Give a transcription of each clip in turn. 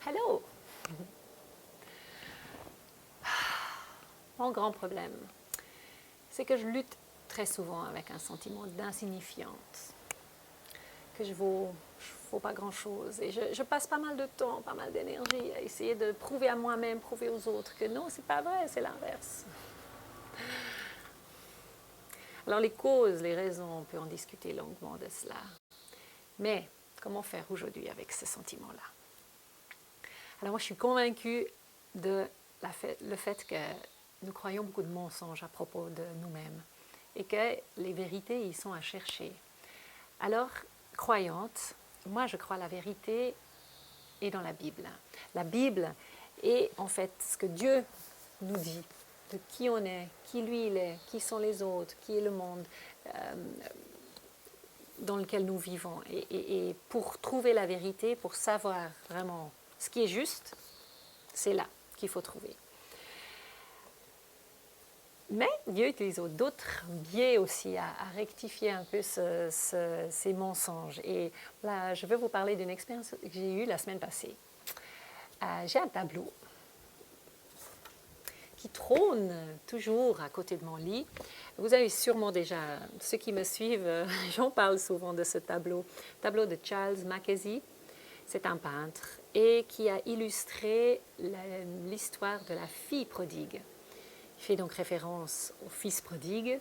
Hello! Mon grand problème, c'est que je lutte très souvent avec un sentiment d'insignifiance, que je ne vaux pas grand-chose. Et je passe pas mal de temps, pas mal d'énergie à essayer de prouver à moi-même, prouver aux autres que non, c'est pas vrai, c'est l'inverse. Alors les causes, les raisons, on peut en discuter longuement de cela. Mais comment faire aujourd'hui avec ce sentiment-là? Alors moi, je suis convaincue de le fait que nous croyons beaucoup de mensonges à propos de nous-mêmes et que les vérités, ils sont à chercher. Alors, croyante, moi, je crois la vérité est dans la Bible. La Bible est en fait ce que Dieu nous dit, de qui on est, qui lui il est, qui sont les autres, qui est le monde dans lequel nous vivons. Et pour trouver la vérité, pour savoir vraiment ce qui est juste, c'est là qu'il faut trouver. Mais Dieu utilise d'autres biais aussi à rectifier un peu ces mensonges. Et là, je vais vous parler d'une expérience que j'ai eue la semaine passée. J'ai un tableau qui trône toujours à côté de mon lit. Vous avez sûrement déjà, ceux qui me suivent, j'en parle souvent de ce tableau. Tableau de Charles Mackesy. C'est un peintre et qui a illustré l'histoire de la fille prodigue. Il fait donc référence au fils prodigue.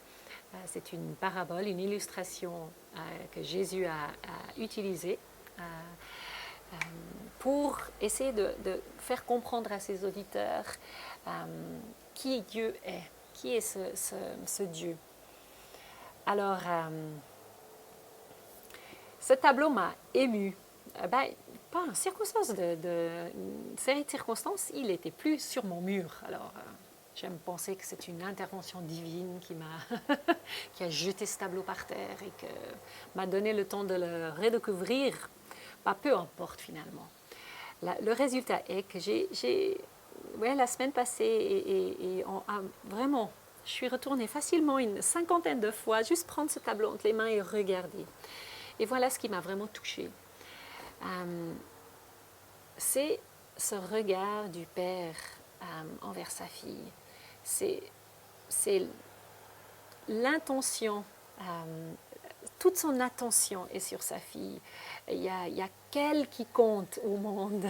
C'est une parabole, une illustration que Jésus a utilisée pour essayer de faire comprendre à ses auditeurs qui Dieu est, qui est ce Dieu. Alors, ce tableau m'a émue. Pas en circonstance de série de circonstances, il n'était plus sur mon mur. Alors, j'aime penser que c'est une intervention divine qui a jeté ce tableau par terre et qui m'a donné le temps de le redécouvrir. Peu importe finalement. Le résultat est que la semaine passée, vraiment, je suis retournée facilement une cinquantaine de fois, juste prendre ce tableau entre les mains et regarder. Et voilà ce qui m'a vraiment touchée. C'est ce regard du père envers sa fille. C'est l'intention, toute son attention est sur sa fille. Il y a qu'elle qui compte au monde.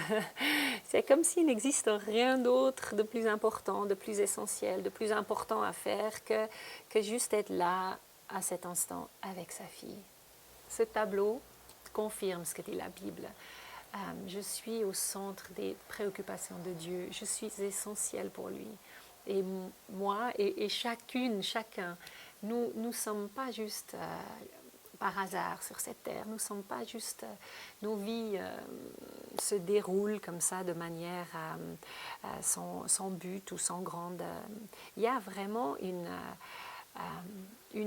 C'est comme s'il n'existe rien d'autre de plus important, de plus essentiel, de plus important à faire que juste être là à cet instant avec sa fille. Ce tableau confirme ce que dit la Bible. Je suis au centre des préoccupations de Dieu. Je suis essentielle pour lui. Et moi, et chacun, nous ne sommes pas juste par hasard sur cette terre. Nous ne sommes pas juste... nos vies se déroulent comme ça de manière sans but ou sans grande... il y a vraiment une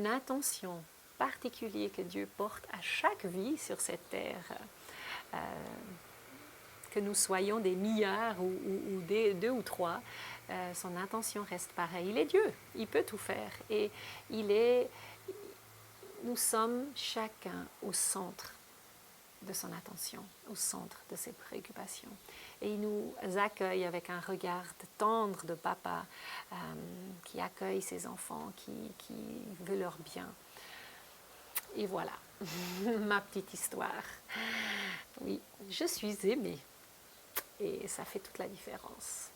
intention particulière que Dieu porte à chaque vie sur cette terre. Que nous soyons des milliards ou des 2 ou 3, son intention reste pareille. Il est Dieu, il peut tout faire. Et nous sommes chacun au centre de son attention, au centre de ses préoccupations. Et il nous accueille avec un regard tendre de papa qui accueille ses enfants, qui veut leur bien. Et voilà, ma petite histoire. Oui, je suis aimée. Et ça fait toute la différence.